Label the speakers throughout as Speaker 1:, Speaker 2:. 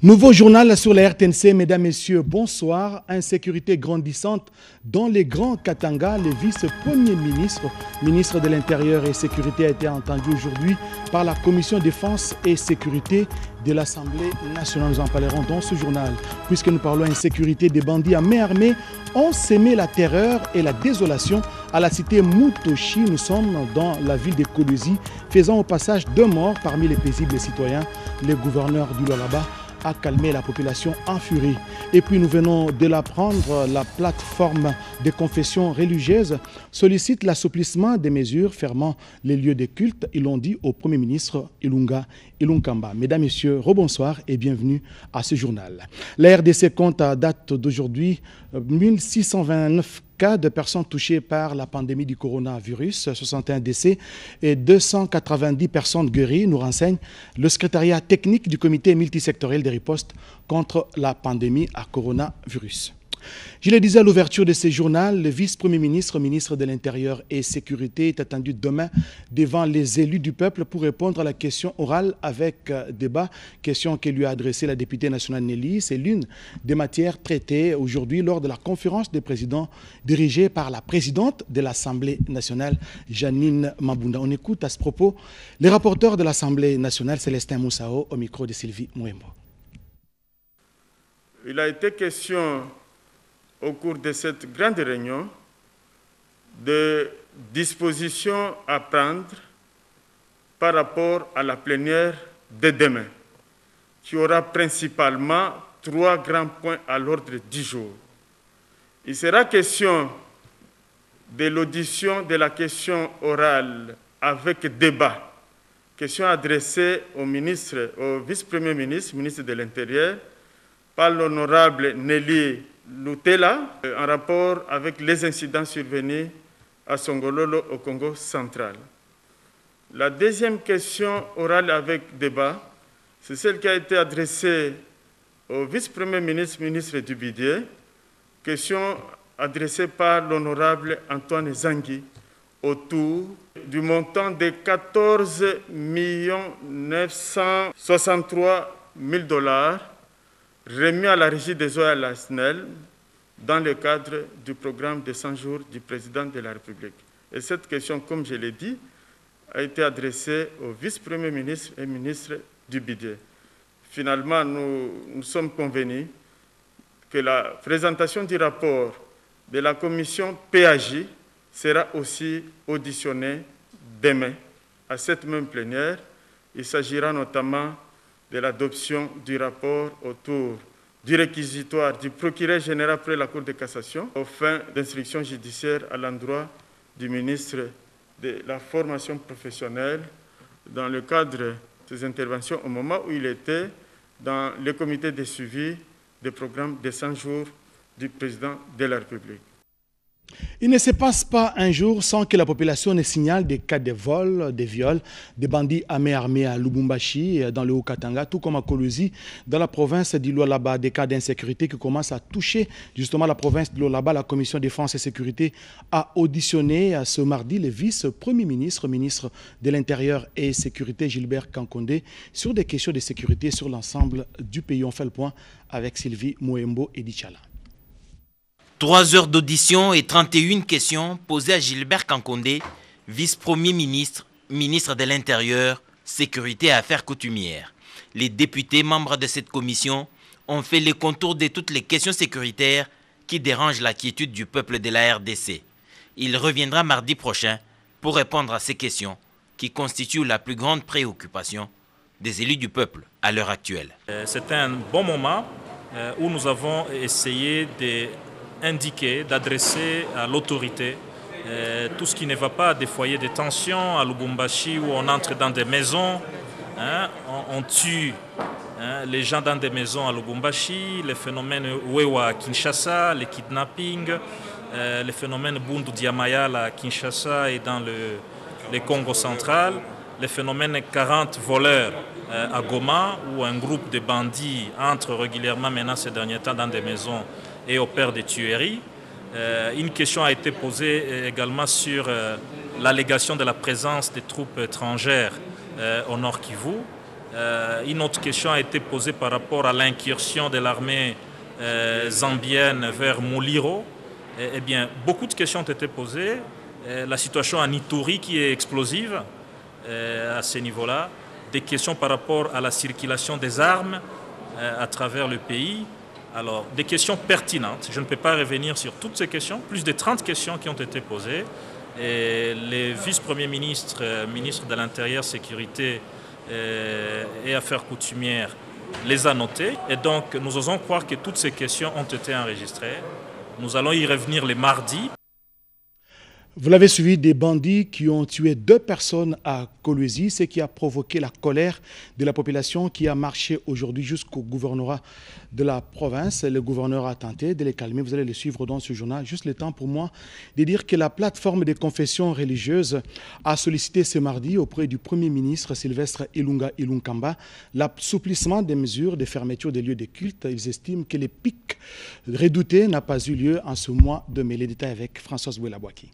Speaker 1: Nouveau journal sur la RTNC, mesdames, messieurs, bonsoir. Insécurité grandissante dans les Grands Katanga. Le vice-premier ministre de l'Intérieur et Sécurité a été entendu aujourd'hui par la Commission Défense et Sécurité de l'Assemblée nationale. Nous en parlerons dans ce journal. Puisque nous parlons insécurité, des bandits à main armée ont sémé la terreur et la désolation à la cité Mutoshi. Nous sommes dans la ville de Kolwezi, faisant au passage 2 morts parmi les paisibles citoyens. Le gouverneur du Lualaba a calmé la population en furie. Et puis nous venons de l'apprendre, la plateforme des confessions religieuses sollicite l'assouplissement des mesures fermant les lieux de culte. Ils l'ont dit au Premier ministre Ilunga Ilunkamba. Mesdames, Messieurs, rebonsoir et bienvenue à ce journal. La RDC compte à date d'aujourd'hui 1629 cas de personnes touchées par la pandémie du coronavirus, 61 décès et 290 personnes guéries, nous renseigne le secrétariat technique du comité multisectoriel de riposte contre la pandémie à coronavirus. Je le disais à l'ouverture de ce journal, le vice-premier ministre, ministre de l'Intérieur et Sécurité est attendu demain devant les élus du peuple pour répondre à la question orale avec débat, question que lui a adressée la députée nationale Nelly. C'est l'une des matières traitées aujourd'hui lors de la conférence des présidents dirigée par la présidente de l'Assemblée nationale, Janine Mabunda. On écoute à ce propos les rapporteurs de l'Assemblée nationale, Célestin Moussao, au micro de Sylvie Mouembo.
Speaker 2: Il a été question au cours de cette grande réunion de dispositions à prendre par rapport à la plénière de demain, qui aura principalement 3 grands points à l'ordre du jour. Il sera question de l'audition de la question orale avec débat, question adressée au vice-premier ministre, ministre de l'Intérieur, par l'honorable Nelly Lutela, en rapport avec les incidents survenus à Songololo au Congo central. La deuxième question orale avec débat, c'est celle qui a été adressée au vice-premier ministre, ministre du Budget, question adressée par l'honorable Antoine Zangui autour du montant de 14 963 000 $ remis à la régie des eaux et à la SNEL dans le cadre du programme de 100 jours du président de la République. Et cette question, comme je l'ai dit, a été adressée au vice-premier ministre et ministre du Budget. Finalement, nous sommes convenus que la présentation du rapport de la commission PAJ sera aussi auditionnée demain à cette même plénière. Il s'agira notamment de l'adoption du rapport autour du réquisitoire du procureur général près la Cour de cassation aux fins d'instruction judiciaire à l'endroit du ministre de la formation professionnelle dans le cadre de ses interventions au moment où il était dans le comité de suivi des programmes de 100 jours du président de la République.
Speaker 1: Il ne se passe pas un jour sans que la population ne signale des cas de vol, de viols, des bandits à main armée à Lubumbashi, dans le Haut-Katanga, tout comme à Kolwezi, dans la province du Lualaba, des cas d'insécurité qui commencent à toucher justement la province du Lualaba. La Commission Défense et Sécurité a auditionné ce mardi le vice-premier ministre, ministre de l'Intérieur et Sécurité, Gilbert Kankondé, sur des questions de sécurité sur l'ensemble du pays. On fait le point avec Sylvie Mouembo et Dichala.
Speaker 3: 3 heures d'audition et 31 questions posées à Gilbert Kankondé, vice-premier ministre, ministre de l'Intérieur, Sécurité et Affaires coutumières. Les députés membres de cette commission ont fait le contour de toutes les questions sécuritaires qui dérangent la quiétude du peuple de la RDC. Il reviendra mardi prochain pour répondre à ces questions qui constituent la plus grande préoccupation des élus du peuple à l'heure actuelle.
Speaker 4: C'était un bon moment où nous avons essayé d'adresser à l'autorité tout ce qui ne va pas, des foyers de tension à Lubumbashi où on entre dans des maisons, on tue les gens dans des maisons à Lubumbashi, les phénomènes Wewa à Kinshasa, les kidnappings, les phénomènes Bundu Diamayala à Kinshasa et dans le Congo central, les phénomènes 40 voleurs à Goma où un groupe de bandits entre régulièrement maintenant ces derniers temps dans des maisons et opère des tueries. Une question a été posée également sur l'allégation de la présence des troupes étrangères au Nord Kivu. Une autre question a été posée par rapport à l'incursion de l'armée zambienne vers Muliro. Eh bien, beaucoup de questions ont été posées. La situation en Ituri qui est explosive à ce niveau-là. Des questions par rapport à la circulation des armes à travers le pays. Alors, des questions pertinentes. Je ne peux pas revenir sur toutes ces questions. Plus de 30 questions qui ont été posées. Et les vice-premiers ministres, ministres de l'Intérieur, Sécurité et Affaires coutumières les a notées. Et donc, nous osons croire que toutes ces questions ont été enregistrées. Nous allons y revenir les mardis.
Speaker 1: Vous l'avez suivi, des bandits qui ont tué 2 personnes à Kolwezi, ce qui a provoqué la colère de la population qui a marché aujourd'hui jusqu'au gouvernorat de la province. Le gouverneur a tenté de les calmer. Vous allez le suivre dans ce journal. Juste le temps pour moi de dire que la plateforme des confessions religieuses a sollicité ce mardi auprès du Premier ministre Sylvestre Ilunga Ilunkamba l'assouplissement des mesures de fermeture des lieux de culte. Ils estiment que le pic redouté n'a pas eu lieu en ce mois de mai. Les détails avec Françoise Bouelabouaki.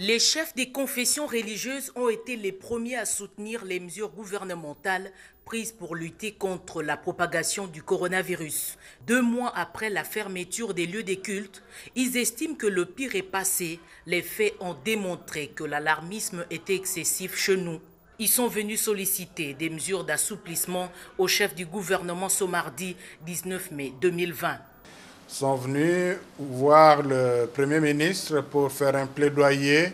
Speaker 5: Les chefs des confessions religieuses ont été les premiers à soutenir les mesures gouvernementales prises pour lutter contre la propagation du coronavirus. 2 mois après la fermeture des lieux de culte, ils estiment que le pire est passé. Les faits ont démontré que l'alarmisme était excessif chez nous. Ils sont venus solliciter des mesures d'assouplissement au chef du gouvernement ce mardi 19 mai 2020.
Speaker 6: Sont venus voir le Premier ministre pour faire un plaidoyer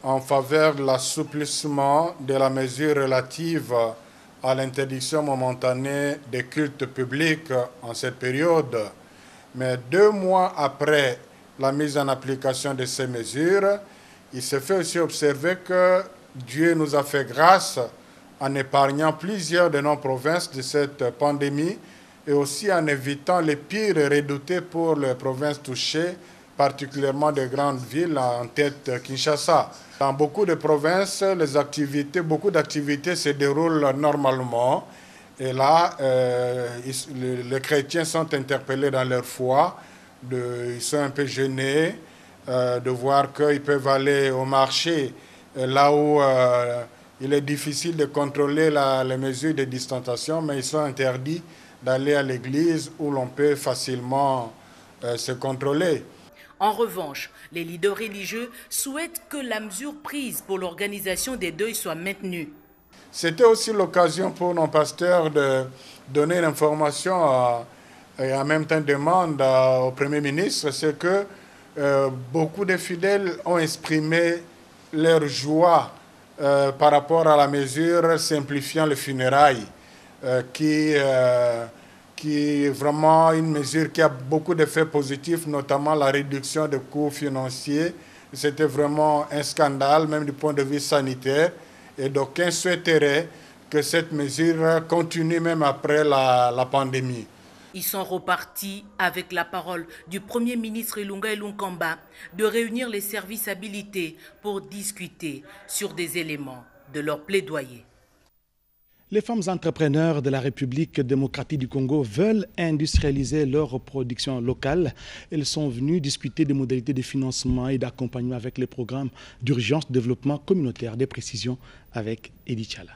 Speaker 6: en faveur de l'assouplissement de la mesure relative à l'interdiction momentanée des cultes publics en cette période. Mais 2 mois après la mise en application de ces mesures, il se fait aussi observer que Dieu nous a fait grâce en épargnant plusieurs de nos provinces de cette pandémie et aussi en évitant les pires redoutés pour les provinces touchées, particulièrement des grandes villes, en tête Kinshasa. Dans beaucoup de provinces, beaucoup d'activités se déroulent normalement. Et là, les chrétiens sont interpellés dans leur foi. Ils sont un peu gênés de voir qu'ils peuvent aller au marché là où il est difficile de contrôler les mesures de distanciation, mais ils sont interdits d'aller à l'église où l'on peut facilement se contrôler.
Speaker 5: En revanche, les leaders religieux souhaitent que la mesure prise pour l'organisation des deuils soit maintenue.
Speaker 6: C'était aussi l'occasion pour nos pasteurs de donner l'information et en même temps demande au Premier ministre, c'est que beaucoup de fidèles ont exprimé leur joie par rapport à la mesure simplifiant les funérailles. Qui est vraiment une mesure qui a beaucoup d'effets positifs, notamment la réduction des coûts financiers. C'était vraiment un scandale, même du point de vue sanitaire. Et d'aucuns souhaiteraient que cette mesure continue même après la pandémie.
Speaker 5: Ils sont repartis avec la parole du Premier ministre Ilunga Ilunkamba de réunir les services habilités pour discuter sur des éléments de leur plaidoyer.
Speaker 1: Les femmes entrepreneurs de la République démocratique du Congo veulent industrialiser leur production locale. Elles sont venues discuter des modalités de financement et d'accompagnement avec les programmes d'urgence développement communautaire. Des précisions avec Edith Chala.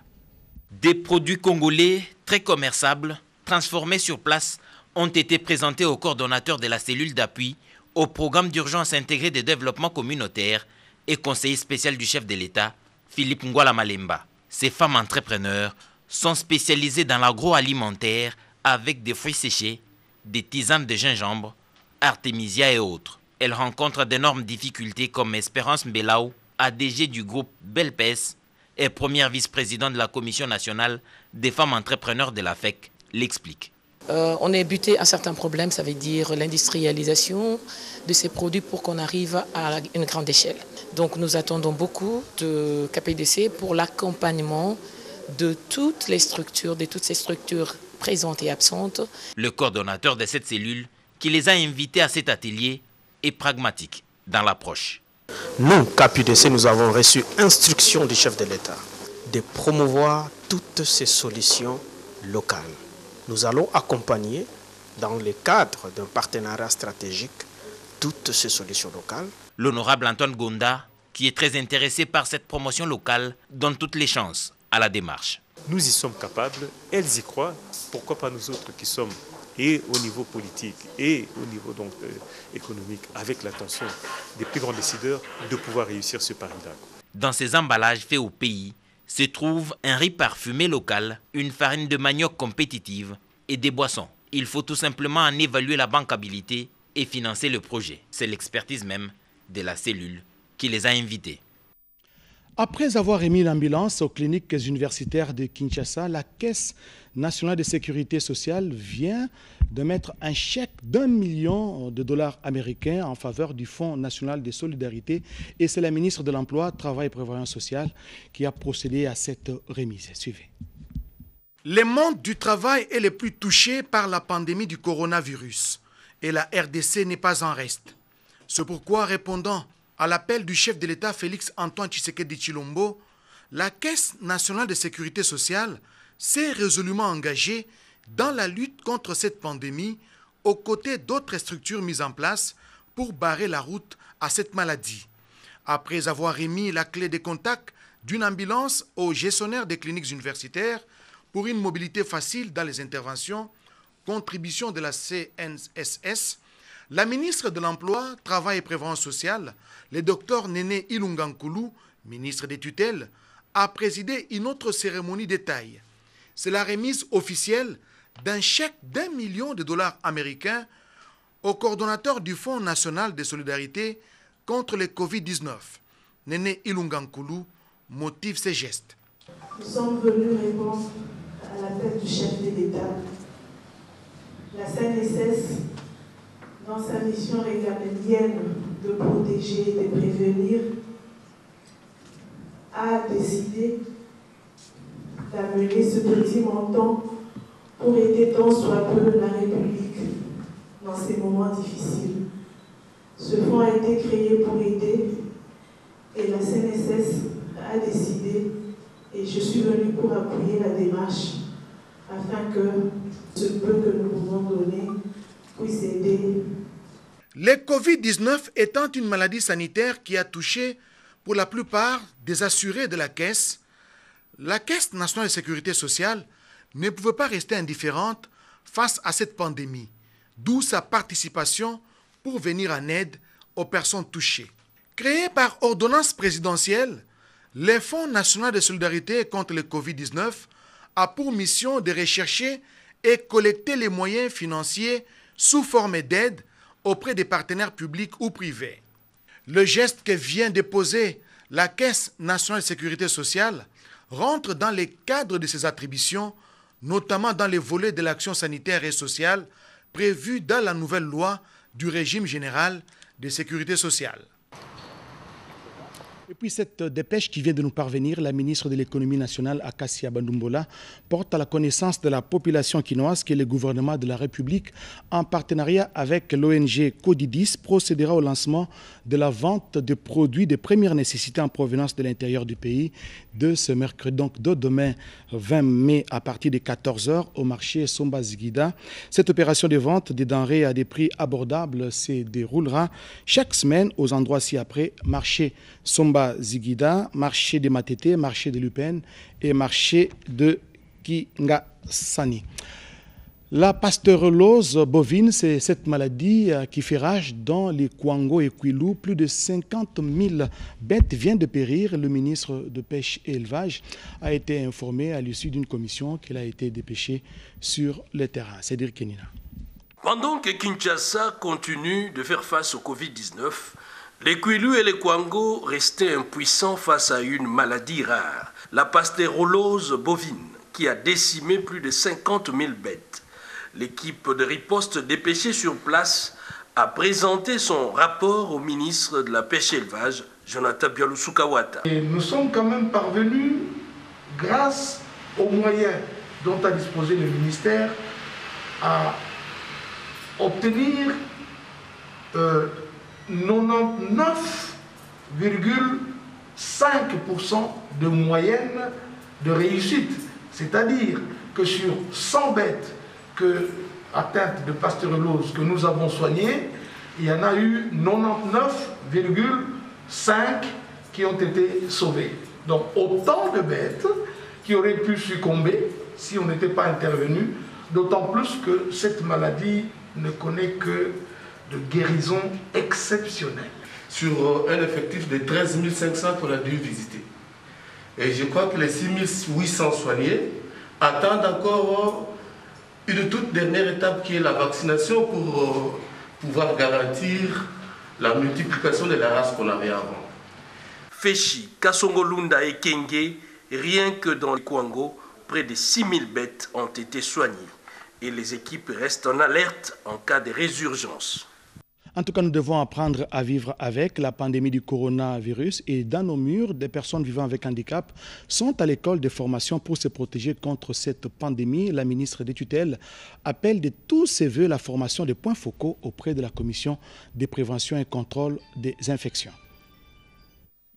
Speaker 3: Des produits congolais très commerçables, transformés sur place, ont été présentés au coordonnateur de la cellule d'appui au programme d'urgence intégré de développement communautaire et conseiller spécial du chef de l'État, Philippe Ngwala Malemba. Ces femmes entrepreneurs sont spécialisées dans l'agroalimentaire avec des fruits séchés, des tisanes de gingembre, artémisia et autres. Elles rencontrent d'énormes difficultés comme Espérance Mbelaou, ADG du groupe Belpes et première vice-présidente de la Commission nationale des femmes entrepreneurs de la FEC, l'explique.
Speaker 7: On a buté à certains problèmes, ça veut dire l'industrialisation de ces produits pour qu'on arrive à une grande échelle. Donc nous attendons beaucoup de KPDC pour l'accompagnement de toutes ces structures présentes et absentes.
Speaker 3: Le coordonnateur de cette cellule, qui les a invités à cet atelier, est pragmatique dans l'approche.
Speaker 8: Nous, KPDC, nous avons reçu instruction du chef de l'État de promouvoir toutes ces solutions locales. Nous allons accompagner, dans le cadre d'un partenariat stratégique, toutes ces solutions locales.
Speaker 3: L'honorable Antoine Gonda, qui est très intéressé par cette promotion locale, donne toutes les chances à la démarche.
Speaker 9: Nous y sommes capables, elles y croient, pourquoi pas nous autres qui sommes et au niveau politique et au niveau donc, économique, avec l'attention des plus grands décideurs, de pouvoir réussir ce pari-là.
Speaker 3: Dans ces emballages faits au pays se trouve un riz parfumé local, une farine de manioc compétitive et des boissons. Il faut tout simplement en évaluer la bancabilité et financer le projet. C'est l'expertise même de la cellule qui les a invités.
Speaker 1: Après avoir émis l'ambulance aux cliniques universitaires de Kinshasa, la Caisse nationale de sécurité sociale vient de mettre un chèque d'1 million de dollars américains en faveur du Fonds national de solidarité. Et c'est la ministre de l'Emploi, Travail et Prévoyance sociale qui a procédé à cette remise. Suivez.
Speaker 10: Le monde du travail est le plus touché par la pandémie du coronavirus et la RDC n'est pas en reste. C'est pourquoi, répondant à l'appel du chef de l'État Félix Antoine Tshisekedi Tshilombo, la Caisse nationale de sécurité sociale s'est résolument engagée dans la lutte contre cette pandémie aux côtés d'autres structures mises en place pour barrer la route à cette maladie. Après avoir émis la clé de contact d'une ambulance aux gestionnaires des cliniques universitaires pour une mobilité facile dans les interventions, contribution de la CNSS, la ministre de l'Emploi, Travail et Prévoyance sociale, le docteur Néné Ilunga Nkulu, ministre des tutelles, a présidé une autre cérémonie de taille. C'est la remise officielle d'un chèque d'1 million de dollars américains au coordonnateur du Fonds national de solidarité contre le Covid-19. Néné Ilunga Nkulu motive ses gestes.
Speaker 11: Nous sommes venus répondre à l'appel du chef de l'État. La CNSS, dans sa mission régalienne de protéger et de prévenir, a décidé d'amener ce petit montant pour aider tant soit peu la République dans ces moments difficiles. Ce fonds a été créé pour aider et la CNSS a décidé, et je suis venue pour appuyer la démarche afin que ce peu que nous pouvons donner puisse aider.
Speaker 10: Le Covid-19 étant une maladie sanitaire qui a touché pour la plupart des assurés de la Caisse nationale de sécurité sociale ne pouvait pas rester indifférente face à cette pandémie, d'où sa participation pour venir en aide aux personnes touchées. Créé par ordonnance présidentielle, le Fonds national de solidarité contre le Covid-19 a pour mission de rechercher et collecter les moyens financiers sous forme d'aide auprès des partenaires publics ou privés. Le geste que vient de poser la Caisse nationale de sécurité sociale rentre dans le cadre de ses attributions, notamment dans les volets de l'action sanitaire et sociale prévus dans la nouvelle loi du régime général de sécurité sociale.
Speaker 1: Et puis cette dépêche qui vient de nous parvenir, la ministre de l'économie nationale, Akassia Bandumbola, porte à la connaissance de la population quinoise que le gouvernement de la République, en partenariat avec l'ONG Codidis, procédera au lancement de la vente de produits de première nécessité en provenance de l'intérieur du pays de ce mercredi, donc de demain 20 mai à partir de 14h au marché Somba Ziguida. Cette opération de vente des denrées à des prix abordables se déroulera chaque semaine aux endroits ci-après, marché Somba Ziguida, marché de Matete, marché de Lupin et marché de Kingasani. La pasteurellose bovine, c'est cette maladie qui fait rage dans les Kwango et Kwilu. Plus de 50 000 bêtes viennent de périr. Le ministre de Pêche et Élevage a été informé à l'issue d'une commission qu'il a été dépêché sur le terrain. C'est dire Kenina.
Speaker 12: Pendant que Kinshasa continue de faire face au Covid-19, les Kwilu et les Kwango restaient impuissants face à une maladie rare, la pasteurellose bovine, qui a décimé plus de 50 000 bêtes. L'équipe de riposte dépêchée sur place a présenté son rapport au ministre de la Pêche et Élevage, Jonathan Bialusukawata.
Speaker 13: Et nous sommes quand même parvenus, grâce aux moyens dont a disposé le ministère, à obtenir 99,5% de moyenne de réussite. C'est-à-dire que sur 100 bêtes atteintes de pasteurellose que nous avons soignées, il y en a eu 99,5 qui ont été sauvées. Donc autant de bêtes qui auraient pu succomber si on n'était pas intervenu, d'autant plus que cette maladie ne connaît que de guérison exceptionnelle.
Speaker 14: Sur un effectif de 13 500 qu'on a dû visiter. Et je crois que les 6 800 soignés attendent encore une toute dernière étape qui est la vaccination pour pouvoir garantir la multiplication de la race qu'on avait avant.
Speaker 12: Féchi, Kasongolunda et Kenge, rien que dans le Kwango, près de 6000 bêtes ont été soignées. Et les équipes restent en alerte en cas de résurgence.
Speaker 1: En tout cas, nous devons apprendre à vivre avec la pandémie du coronavirus et dans nos murs, des personnes vivant avec handicap sont à l'école de formation pour se protéger contre cette pandémie. La ministre des tutelles appelle de tous ses voeux la formation des points focaux auprès de la commission de prévention et contrôle des infections.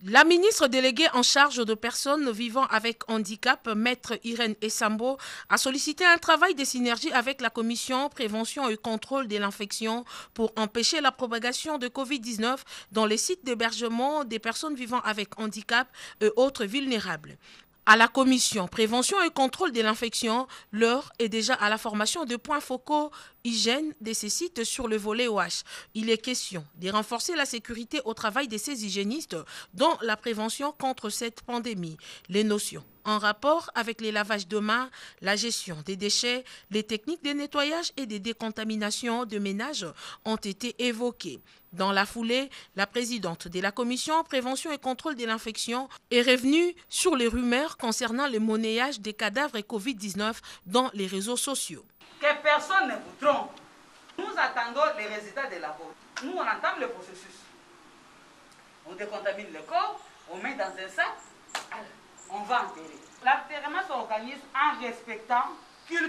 Speaker 7: La ministre déléguée en charge de personnes vivant avec handicap, Maître Irène Essambo, a sollicité un travail de synergie avec la commission prévention et contrôle de l'infection pour empêcher la propagation de Covid-19 dans les sites d'hébergement des personnes vivant avec handicap et autres vulnérables. À la commission prévention et contrôle de l'infection, l'heure est déjà à la formation de points focaux hygiène de ces sites sur le volet OH. Il est question de renforcer la sécurité au travail de ces hygiénistes dans la prévention contre cette pandémie. Les notions en rapport avec les lavages de mains, la gestion des déchets, les techniques de nettoyage et de décontamination de ménages ont été évoquées. Dans la foulée, la présidente de la commission prévention et contrôle de l'infection est revenue sur les rumeurs concernant le monnayage des cadavres et Covid-19 dans les réseaux sociaux.
Speaker 15: Que personne ne vous trompe. Nous attendons les résultats des labos. Nous, on entame le processus. On décontamine le corps, on met dans un sac, on va enterrer. L'enterrement s'organise en respectant culture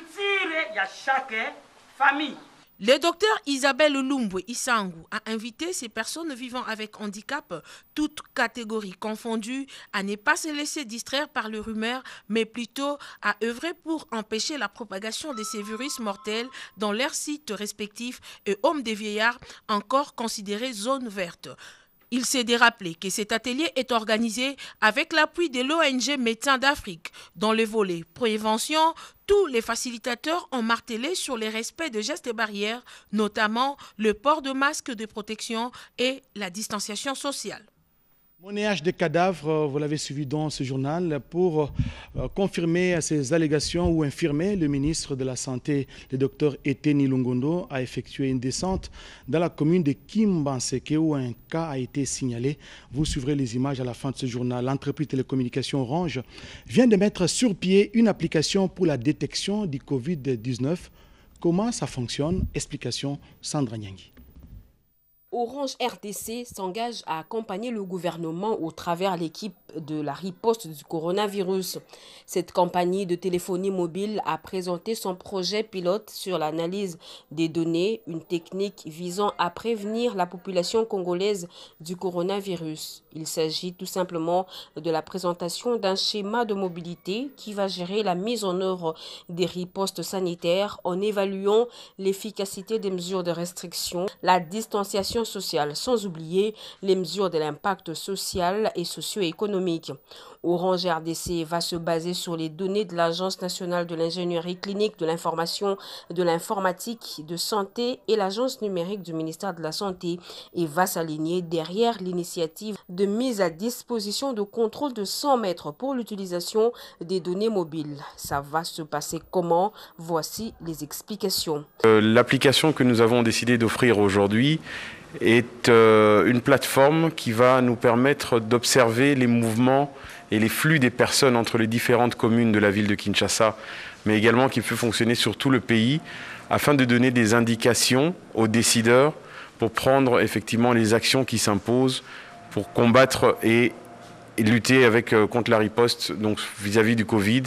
Speaker 15: de chaque famille.
Speaker 7: Le docteur Isabelle Lumbwe Isangu a invité ces personnes vivant avec handicap, toutes catégories confondues, à ne pas se laisser distraire par les rumeurs, mais plutôt à œuvrer pour empêcher la propagation de ces virus mortels dans leurs sites respectifs et hommes des vieillards encore considérés zone verte. Il s'est rappelé que cet atelier est organisé avec l'appui de l'ONG Médecins d'Afrique. Dans le volet prévention, tous les facilitateurs ont martelé sur les respects de gestes et barrières, notamment le port de masques de protection et la distanciation sociale.
Speaker 1: Monnayage des cadavres, vous l'avez suivi dans ce journal, pour confirmer ces allégations ou infirmer, le ministre de la Santé, le docteur Eteni Lungondo, a effectué une descente dans la commune de Kimbanseke où un cas a été signalé. Vous suivrez les images à la fin de ce journal. L'entreprise télécommunication Orange vient de mettre sur pied une application pour la détection du Covid-19. Comment ça fonctionne? Explication Sandra Nyangui.
Speaker 16: Orange RDC s'engage à accompagner le gouvernement au travers l'équipe de la riposte du coronavirus. Cette compagnie de téléphonie mobile a présenté son projet pilote sur l'analyse des données, une technique visant à prévenir la population congolaise du coronavirus. Il s'agit tout simplement de la présentation d'un schéma de mobilité qui va gérer la mise en œuvre des ripostes sanitaires en évaluant l'efficacité des mesures de restriction, la distanciation sociale, sans oublier les mesures de l'impact social et socio-économique. Orange RDC va se baser sur les données de l'Agence nationale de l'ingénierie clinique, de l'information, de l'informatique, de santé et l'Agence numérique du ministère de la Santé et va s'aligner derrière l'initiative de mise à disposition de contrôle de 100 mètres pour l'utilisation des données mobiles. Ça va se passer comment? Voici les explications.
Speaker 17: L'application que nous avons décidé d'offrir aujourd'hui est une plateforme qui va nous permettre d'observer les mouvements et les flux des personnes entre les différentes communes de la ville de Kinshasa, mais également qui peut fonctionner sur tout le pays, afin de donner des indications aux décideurs pour prendre effectivement les actions qui s'imposent pour combattre et lutter contre la riposte donc vis-à-vis du Covid,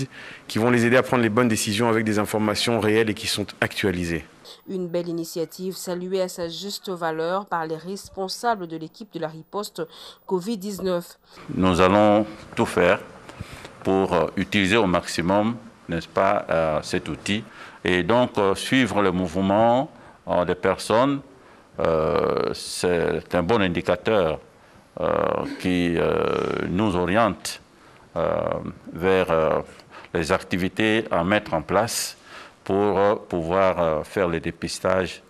Speaker 17: qui vont les aider à prendre les bonnes décisions avec des informations réelles et qui sont actualisées.
Speaker 16: Une belle initiative saluée à sa juste valeur par les responsables de l'équipe de la riposte Covid-19.
Speaker 18: Nous allons tout faire pour utiliser au maximum, n'est-ce pas, cet outil et donc suivre le mouvement des personnes. C'est un bon indicateur qui nous oriente vers les activités à mettre en place pour pouvoir faire le dépistage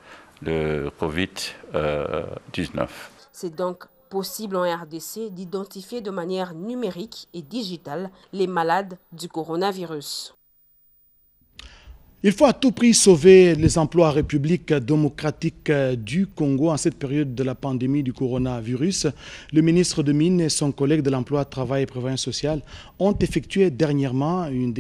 Speaker 18: de Covid-19.
Speaker 16: C'est donc possible en RDC d'identifier de manière numérique et digitale les malades du coronavirus.
Speaker 1: Il faut à tout prix sauver les emplois en République démocratique du Congo en cette période de la pandémie du coronavirus. Le ministre de Mines et son collègue de l'Emploi, Travail et Prévoyance sociale ont effectué dernièrement une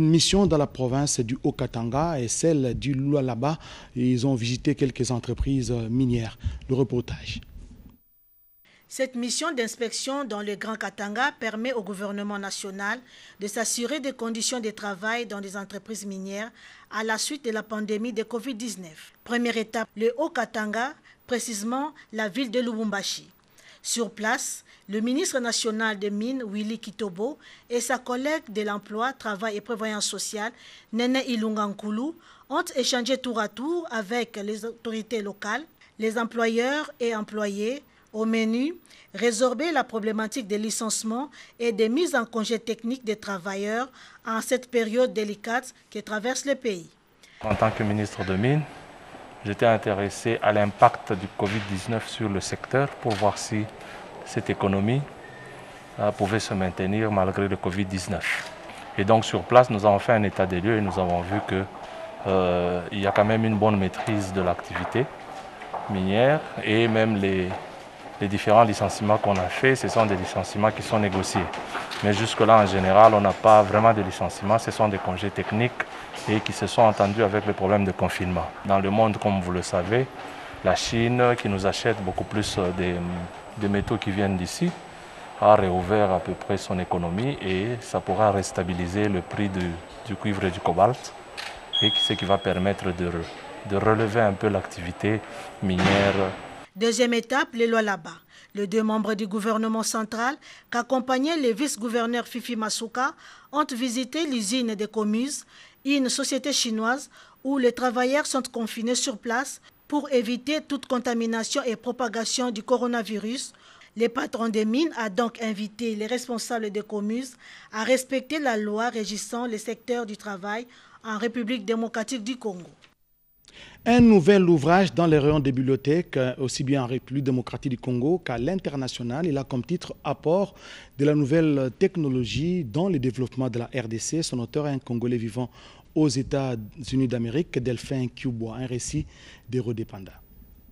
Speaker 1: mission dans la province du Haut-Katanga et celle du Lualaba. Ils ont visité quelques entreprises minières. Le reportage.
Speaker 19: Cette mission d'inspection dans le Grand Katanga permet au gouvernement national de s'assurer des conditions de travail dans des entreprises minières à la suite de la pandémie de Covid-19. Première étape, le Haut-Katanga, précisément la ville de Lubumbashi. Sur place, le ministre national des Mines, Willy Kitobo, et sa collègue de l'Emploi, Travail et Prévoyance sociale, Nene Ilungankulu, ont échangé tour à tour avec les autorités locales, les employeurs et employés. Au menu, résorber la problématique des licenciements et des mises en congé techniques des travailleurs en cette période délicate que traverse le pays.
Speaker 20: En tant que ministre de Mines, j'étais intéressé à l'impact du Covid-19 sur le secteur pour voir si cette économie pouvait se maintenir malgré le Covid-19. Et donc sur place, nous avons fait un état des lieux et nous avons vu qu'il y a quand même une bonne maîtrise de l'activité minière et même les différents licenciements qu'on a faits, ce sont des licenciements qui sont négociés. Mais jusque-là, en général, on n'a pas vraiment de licenciements. Ce sont des congés techniques et qui se sont entendus avec le problème de confinement. Dans le monde, comme vous le savez, la Chine, qui nous achète beaucoup plus des métaux qui viennent d'ici, a réouvert à peu près son économie et ça pourra restabiliser le prix du cuivre et du cobalt, et ce qui va permettre de relever un peu l'activité minière.
Speaker 19: Deuxième étape, les lois là-bas. Les deux membres du gouvernement central, qu'accompagnaient les vice-gouverneurs Fifi Masuka, ont visité l'usine de Comuse, une société chinoise où les travailleurs sont confinés sur place pour éviter toute contamination et propagation du coronavirus. Le patron des mines a donc invité les responsables de Comuse à respecter la loi régissant le secteur du travail en République démocratique du Congo.
Speaker 1: Un nouvel ouvrage dans les rayons des bibliothèques, aussi bien en République démocratique du Congo qu'à l'international. Il a comme titre « Apport de la nouvelle technologie dans le développement de la RDC ». Son auteur est un Congolais vivant aux États-Unis d'Amérique, Delphin Kiouboua, un récit d'Hérodé Panda.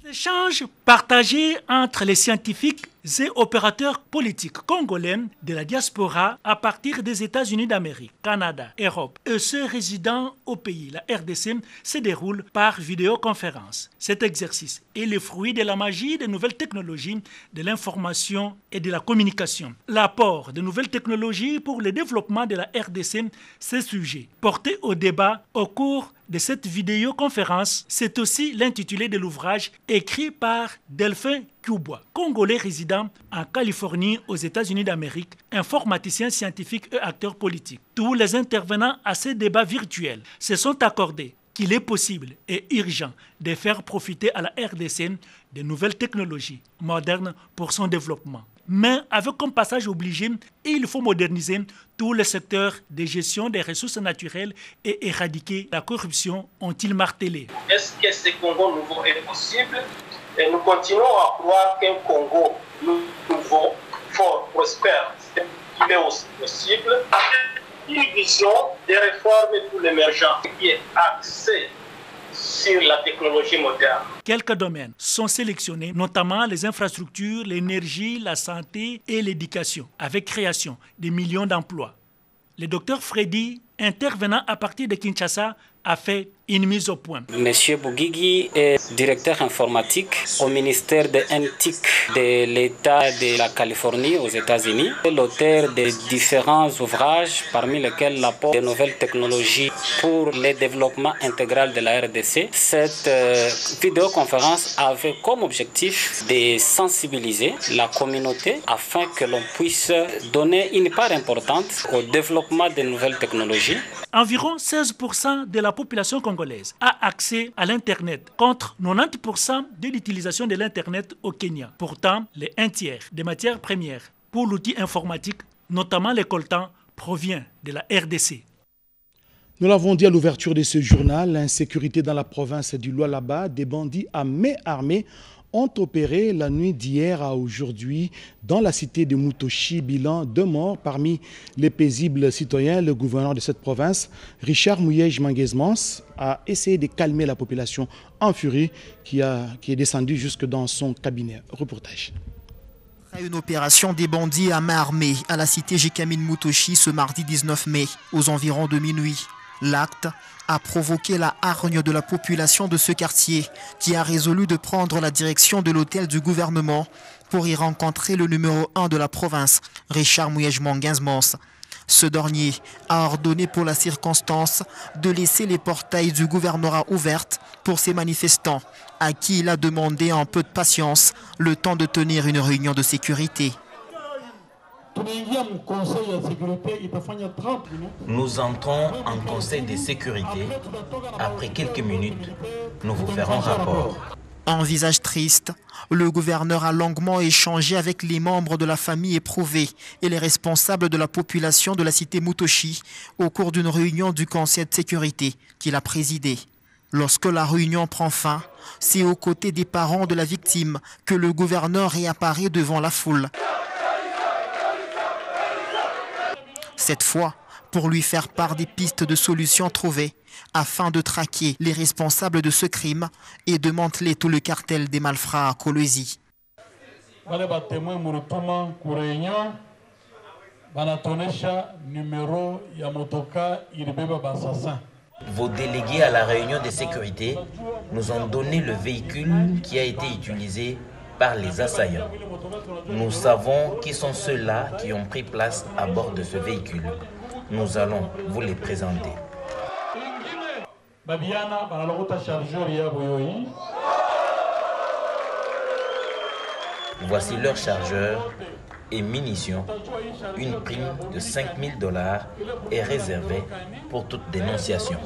Speaker 21: L'échange partagé entre les scientifiques et opérateurs politiques congolais de la diaspora à partir des États-Unis d'Amérique, Canada, Europe et ceux résidant au pays, la RDC, se déroule par vidéoconférence. Cet exercice est le fruit de la magie des nouvelles technologies de l'information et de la communication. L'apport de nouvelles technologies pour le développement de la RDC, ce sujet porté au débat au cours de cette vidéoconférence, c'est aussi l'intitulé de l'ouvrage écrit par Delphin Kiouboua, Congolais résident en Californie aux États-Unis d'Amérique, informaticien scientifique et acteur politique. Tous les intervenants à ces débats virtuels se sont accordés qu'il est possible et urgent de faire profiter à la RDC de nouvelles technologies modernes pour son développement. Mais avec comme passage obligé, il faut moderniser tous les secteurs de gestion des ressources naturelles et éradiquer la corruption, ont-ils martelé.
Speaker 12: Est-ce que ce Congo nouveau est possible? Et nous continuons à croire qu'un Congo nouveau, fort, prospère, il est aussi possible. Une vision des réformes pour l'émergence qui est axée sur la technologie moderne.
Speaker 21: Quelques domaines sont sélectionnés, notamment les infrastructures, l'énergie, la santé et l'éducation, avec création de millions d'emplois. Le docteur Freddy, intervenant à partir de Kinshasa, a fait une mise au point.
Speaker 22: Monsieur Bougigi est directeur informatique au ministère de NTIC de l'État de la Californie aux États-Unis. L'auteur de différents ouvrages, parmi lesquels l'apport de nouvelles technologies pour le développement intégral de la RDC. Cette vidéoconférence avait comme objectif de sensibiliser la communauté afin que l'on puisse donner une part importante au développement de nouvelles technologies.
Speaker 21: Environ 16% de la population congolaise a accès à l'Internet, contre 90% de l'utilisation de l'Internet au Kenya. Pourtant, les 1/3 des matières premières pour l'outil informatique, notamment les coltans, provient de la RDC.
Speaker 1: Nous l'avons dit à l'ouverture de ce journal, l'insécurité dans la province du Lualaba, des bandits à main armée ont opéré la nuit d'hier à aujourd'hui dans la cité de Mutoshi. Bilan 2 morts parmi les paisibles citoyens. Le gouverneur de cette province, Richard Mouyej Manguezmans, a essayé de calmer la population en furie qui est descendue jusque dans son cabinet. Reportage.
Speaker 2: Une opération des bandits à main armée à la cité Jikamine Mutoshi ce mardi 19 mai, aux environs de minuit. L'acte a provoqué la hargne de la population de ce quartier qui a résolu de prendre la direction de l'hôtel du gouvernement pour y rencontrer le numéro 1 de la province, Richard Mouyej Manguezmans. Ce dernier a ordonné pour la circonstance de laisser les portails du gouvernorat ouvertes pour ces manifestants, à qui il a demandé un peu de patience le temps de tenir une réunion de sécurité.
Speaker 3: Nous entrons en conseil de sécurité. Après quelques minutes, nous vous ferons rapport.
Speaker 2: En visage triste, le gouverneur a longuement échangé avec les membres de la famille éprouvée et les responsables de la population de la cité Mutoshi au cours d'une réunion du conseil de sécurité qu'il a présidée. Lorsque la réunion prend fin, c'est aux côtés des parents de la victime que le gouverneur réapparaît devant la foule. Cette fois, pour lui faire part des pistes de solutions trouvées, afin de traquer les responsables de ce crime et de manteler tout le cartel des malfrats à Kolwezi.
Speaker 3: Vos délégués à la réunion de sécurité nous ont donné le véhicule qui a été utilisé par les assaillants. Nous savons qui sont ceux-là qui ont pris place à bord de ce véhicule. Nous allons vous les présenter. Voici leur chargeur et munitions. Une prime de $5 000 est réservée pour toute dénonciation.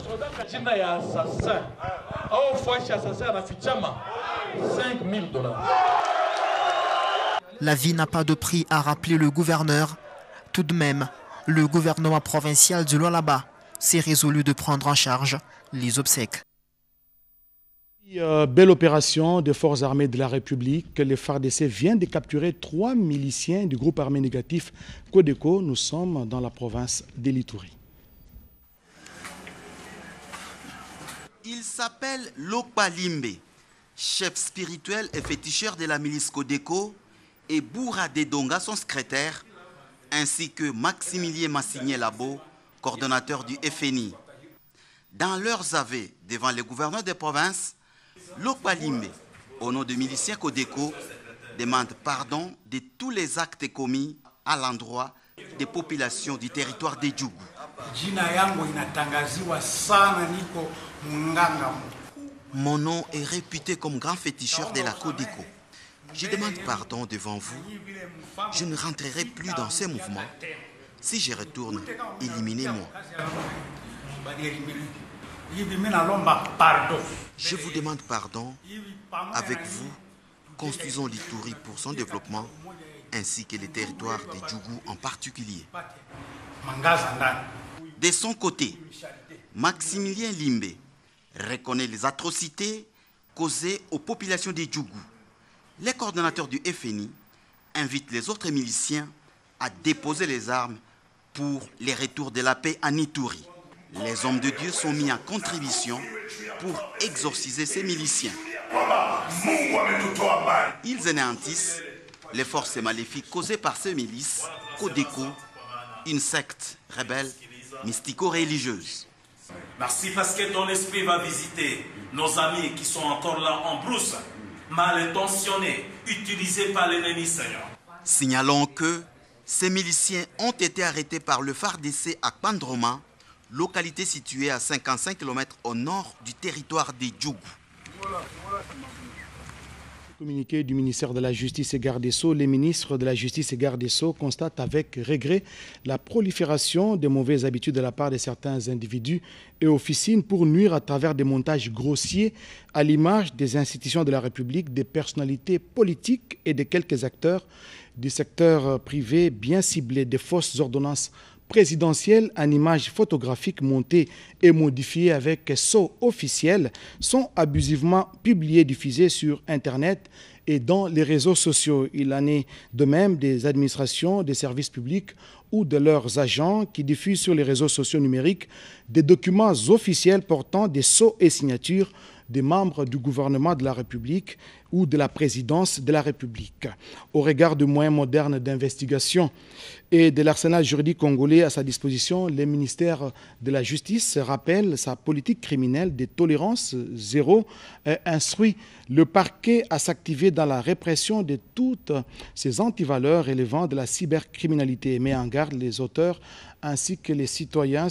Speaker 2: La vie n'a pas de prix, a rappelé le gouverneur. Tout de même, le gouvernement provincial du Lualaba s'est résolu de prendre en charge les obsèques.
Speaker 1: Belle opération des forces armées de la République. Les FARDC viennent de capturer 3 miliciens du groupe armé négatif Codeco. Nous sommes dans la province d'Elituri.
Speaker 4: Il s'appelle Lokpa Limbe, chef spirituel et féticheur de la milice Codeco, et Boura Dedonga, son secrétaire, ainsi que Maximilien Massigné Labo, coordonnateur du FNI. Dans leurs aveux devant les gouverneurs des provinces, Lokpa Limbe, au nom de miliciens Codeco, demande pardon de tous les actes commis à l'endroit des populations du territoire de Djougou. Mon nom est réputé comme grand féticheur de la Codeco. Je demande pardon devant vous. Je ne rentrerai plus dans ces mouvements. Si je retourne, éliminez-moi. Je vous demande pardon. Avec vous, construisons l'Ituri pour son développement, ainsi que les territoires de Djougou en particulier. De son côté, Maximilien Limbe reconnaît les atrocités causées aux populations de Djougou. Les coordonnateurs du FNI invitent les autres miliciens à déposer les armes pour les retours de la paix en Ituri. Les hommes de Dieu sont mis en contribution pour exorciser ces miliciens. Ils anéantissent les forces maléfiques causées par ces milices, Codeco, une secte rebelle mystico-religieuse.
Speaker 23: Merci parce que ton esprit va visiter nos amis qui sont encore là en brousse, mal intentionnés, utilisés par l'ennemi, Seigneur.
Speaker 4: Signalons que ces miliciens ont été arrêtés par le FARDC à Pandroma, localité située à 55 km au nord du territoire de Djougou.
Speaker 1: Communiqué du ministère de la Justice et Garde des Sceaux, les ministres de la Justice et Garde des Sceaux constatent avec regret la prolifération des mauvaises habitudes de la part de certains individus et officines pour nuire à travers des montages grossiers à l'image des institutions de la République, des personnalités politiques et de quelques acteurs du secteur privé bien ciblés, des fausses ordonnances présidentielles en images photographiques montées et modifiées avec sceau officiel sont abusivement publiées et diffusées sur Internet et dans les réseaux sociaux. Il en est de même des administrations, des services publics ou de leurs agents qui diffusent sur les réseaux sociaux numériques des documents officiels portant des sceaux et signatures des membres du gouvernement de la République ou de la présidence de la République. Au regard de moyens modernes d'investigation et de l'arsenal juridique congolais à sa disposition, le ministère de la Justice rappelle sa politique criminelle de tolérance zéro et instruit le parquet à s'activer dans la répression de toutes ces antivaleurs relevant de la cybercriminalité et met en garde les auteurs ainsi que les citoyens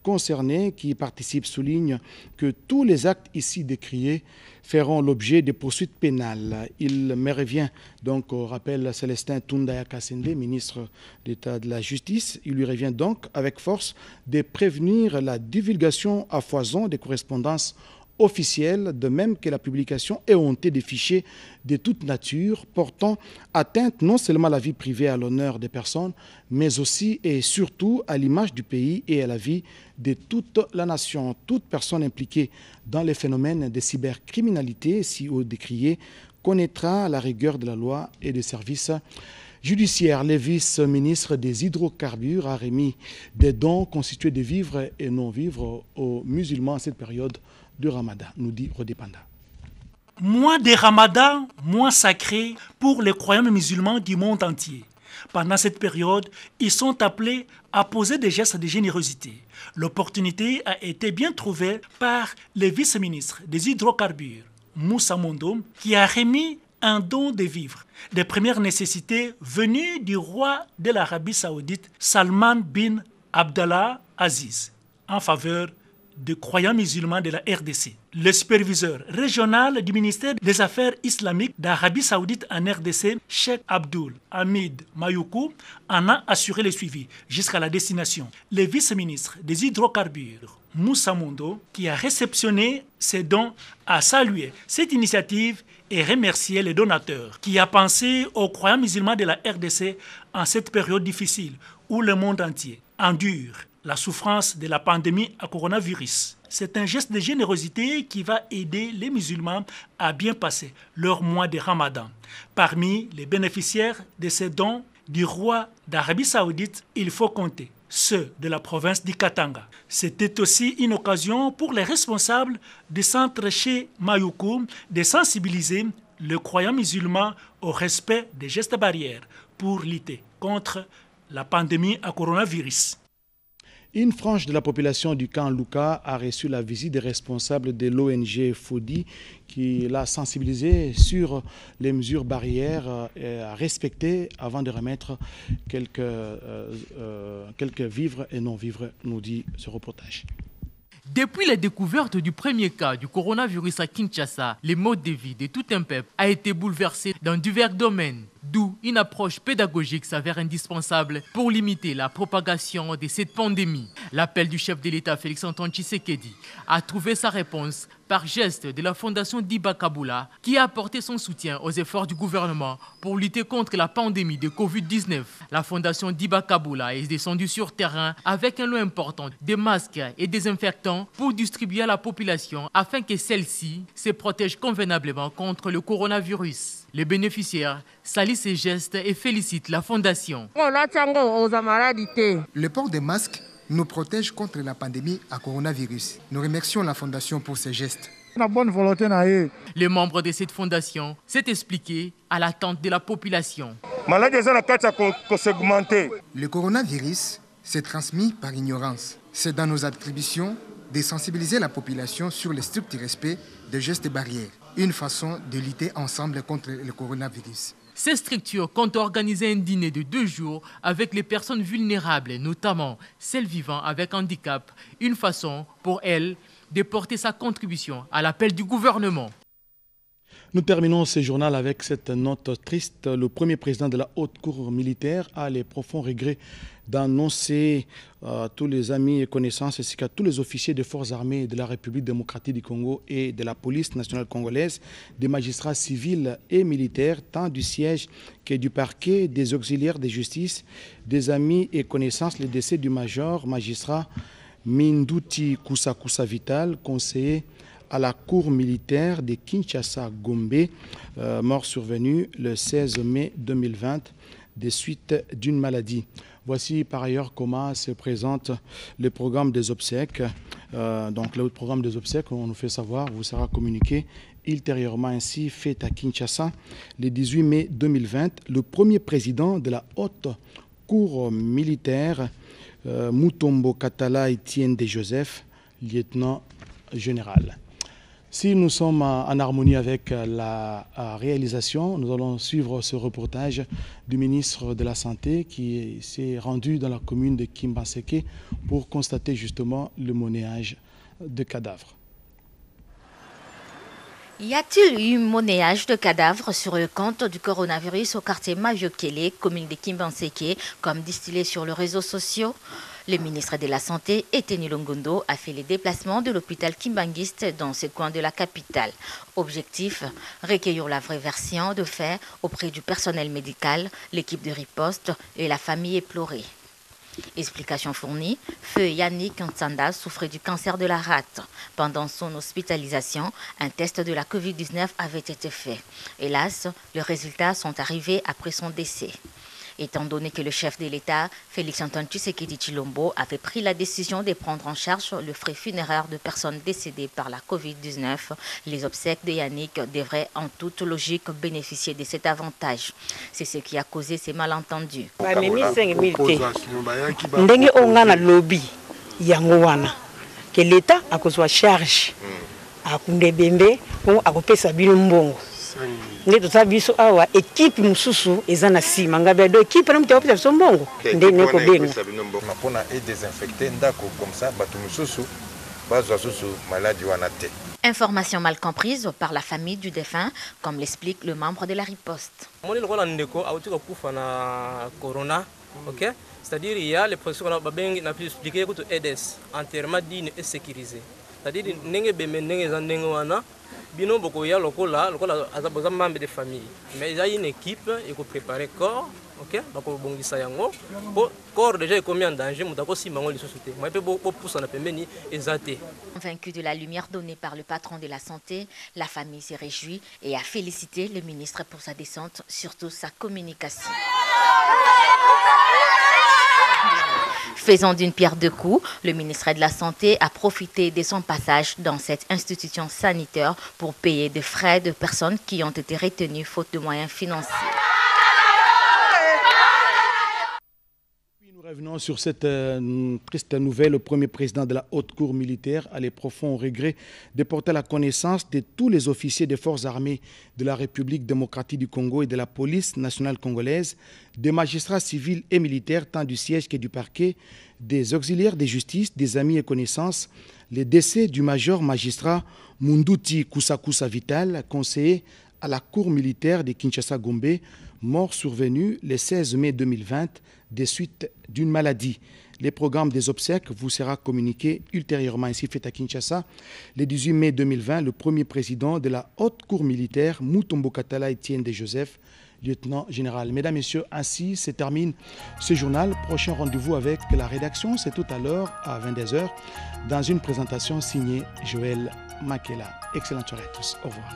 Speaker 1: concernés qui y participent soulignent que tous les actes ici décriés feront l'objet de poursuites pénales. Il me revient donc au rappel Célestin Tundaya Kassende, ministre d'État de la Justice. Il lui revient donc avec force de prévenir la divulgation à foison des correspondances officielle, de même que la publication éhontée des fichiers de toute nature portant atteinte non seulement à la vie privée et à l'honneur des personnes, mais aussi et surtout à l'image du pays et à la vie de toute la nation. Toute personne impliquée dans les phénomènes de cybercriminalité, si haut décriés, connaîtra la rigueur de la loi et des services judiciaires. Le vice-ministre des hydrocarbures a remis des dons constitués de vivres et non-vivres aux musulmans en cette période de Ramadan, nous dit Rodépanda.
Speaker 21: Mois de Ramadan, mois sacré pour les croyants musulmans du monde entier. Pendant cette période, ils sont appelés à poser des gestes de générosité. L'opportunité a été bien trouvée par le vice-ministre des hydrocarbures, Moussa Mondom, qui a remis un don de vivres, des premières nécessités venues du roi de l'Arabie Saoudite, Salman bin Abdallah Aziz, en faveur de croyants musulmans de la RDC. Le superviseur régional du ministère des Affaires islamiques d'Arabie Saoudite en RDC, Cheikh Abdul Hamid Mayoukou, en a assuré le suivi jusqu'à la destination. Le vice-ministre des hydrocarbures, Moussa Mondo, qui a réceptionné ces dons, a salué cette initiative et remercié les donateurs, qui a pensé aux croyants musulmans de la RDC en cette période difficile où le monde entier endure la souffrance de la pandémie à coronavirus. C'est un geste de générosité qui va aider les musulmans à bien passer leur mois de Ramadan. Parmi les bénéficiaires de ces dons du roi d'Arabie Saoudite, il faut compter ceux de la province du Katanga. C'était aussi une occasion pour les responsables du centre chez Mayoukou de sensibiliser les croyants musulmans au respect des gestes barrières pour lutter contre la pandémie à coronavirus.
Speaker 1: Une frange de la population du camp Luka a reçu la visite des responsables de l'ONG FODI qui l'a sensibilisé sur les mesures barrières à respecter avant de remettre quelques vivres et non-vivres, nous dit ce reportage.
Speaker 5: Depuis la découverte du premier cas du coronavirus à Kinshasa, le mode de vie de tout un peuple a été bouleversé dans divers domaines, d'où une approche pédagogique s'avère indispensable pour limiter la propagation de cette pandémie. L'appel du chef de l'État Félix-Antoine Tshisekedi a trouvé sa réponse par geste de la fondation Diba Kabula qui a apporté son soutien aux efforts du gouvernement pour lutter contre la pandémie de Covid-19. La fondation Diba Kabula est descendue sur terrain avec un lot important de masques et désinfectants pour distribuer à la population afin que celle-ci se protège convenablement contre le coronavirus. Les bénéficiaires saluent ces gestes et félicitent la fondation.
Speaker 6: Le port des masques nous protège contre la pandémie à coronavirus. Nous remercions la fondation pour ces gestes.
Speaker 5: Les membres de cette fondation s'est expliqué à l'attente de la population.
Speaker 6: Le coronavirus s'est transmis par ignorance. C'est dans nos attributions de sensibiliser la population sur le strict respect des gestes barrières. Une façon de lutter ensemble contre le coronavirus.
Speaker 5: Ces structures comptent organiser un dîner de 2 jours avec les personnes vulnérables, notamment celles vivant avec handicap, une façon pour elles de porter sa contribution à l'appel du gouvernement.
Speaker 1: Nous terminons ce journal avec cette note triste. Le premier président de la haute cour militaire a les profonds regrets d'annoncer à tous les amis et connaissances ainsi qu'à tous les officiers des forces armées de la République démocratique du Congo et de la police nationale congolaise, des magistrats civils et militaires, tant du siège que du parquet, des auxiliaires de justice, des amis et connaissances, le décès du magistrat Minduti Kusakusa Vital, conseiller à la cour militaire de Kinshasa Gombe, mort survenue le 16 mai 2020 des suites d'une maladie. Voici par ailleurs comment se présente le programme des obsèques. Donc le programme des obsèques, on nous fait savoir, vous sera communiqué ultérieurement ainsi fait à Kinshasa le 18 mai 2020. Le premier président de la haute cour militaire, Mutombo Katala Etienne de Joseph, lieutenant général. Si nous sommes en harmonie avec la réalisation, nous allons suivre ce reportage du ministre de la Santé qui s'est rendu dans la commune de Kimbanseke pour constater justement le monnayage de cadavres.
Speaker 8: Y a-t-il eu monnayage de cadavres sur le compte du coronavirus au quartier Maviokele, commune de Kimbanseke, comme distillé sur les réseaux sociaux? Le ministre de la Santé, Eteni Longondo, a fait les déplacements de l'hôpital Kimbanguiste dans ce coin de la capitale. Objectif, recueillir la vraie version de faits auprès du personnel médical, l'équipe de riposte et la famille éplorée. Explication fournie, feu Yannick Ntsanda souffrait du cancer de la rate. Pendant son hospitalisation, un test de la Covid-19 avait été fait. Hélas, les résultats sont arrivés après son décès. Étant donné que le chef de l'État, Félix-Antoine Tshisekedi Tshilombo, avait pris la décision de prendre en charge le frais funéraire de personnes décédées par la Covid-19, les obsèques de Yannick devraient en toute logique bénéficier de cet avantage. C'est ce qui a causé ces malentendus.
Speaker 9: Que l'État a causé charge à Kundebembe pour accompagner mbongo. Nde tosabiso awa équipe mususu ezana sima ngabe do équipe na mutya opita sombongo nde neko benga
Speaker 11: mapona et désinfecter ndako comme ça batu mususu bazwa susu maladie wana te.
Speaker 8: Information mal comprise par la famille du défunt, comme l'explique le membre de la riposte.
Speaker 24: Moni lokola ndeko autika kufa na corona, OK? C'est-à-dire il y a les processus qu'on a babengi na plus expliquer que EDS enterrement digne et sécurisé. C'est-à-dire ndenge bembe ndenge za ndenge wana bino boko ya lokola azaboza membre de famille mais il y a une équipe et ko préparer corps, OK, bako bongisa yango corps déjà est commis en danger mutako simango lisusuté moi pe bo poussa na pembeni ezate.
Speaker 8: Convaincu de la lumière donnée par le patron de la santé, la famille s'est réjouie et a félicité le ministre pour sa descente, surtout sa communication. Faisant d'une pierre deux coups, le ministre de la Santé a profité de son passage dans cette institution sanitaire pour payer des frais de personnes qui ont été retenues faute de moyens financiers.
Speaker 1: Nous revenons sur cette triste nouvelle. Le premier président de la haute cour militaire a les profonds regrets de porter la connaissance de tous les officiers des forces armées de la République démocratique du Congo et de la police nationale congolaise, des magistrats civils et militaires, tant du siège que du parquet, des auxiliaires de justice, des amis et connaissances, les décès du major magistrat Munduti Kusakusa Vital, conseiller à la cour militaire de Kinshasa Gombe, mort survenu le 16 mai 2020 des suites d'une maladie. Les programmes des obsèques vous sera communiqué ultérieurement ainsi fait à Kinshasa. Le 18 mai 2020, le premier président de la haute cour militaire, Mutombo Katala Etienne de Joseph, lieutenant général. Mesdames, Messieurs, ainsi se termine ce journal. Prochain rendez-vous avec la rédaction, c'est tout à l'heure à 22h dans une présentation signée Joël Makela. Excellente soirée à tous. Au revoir.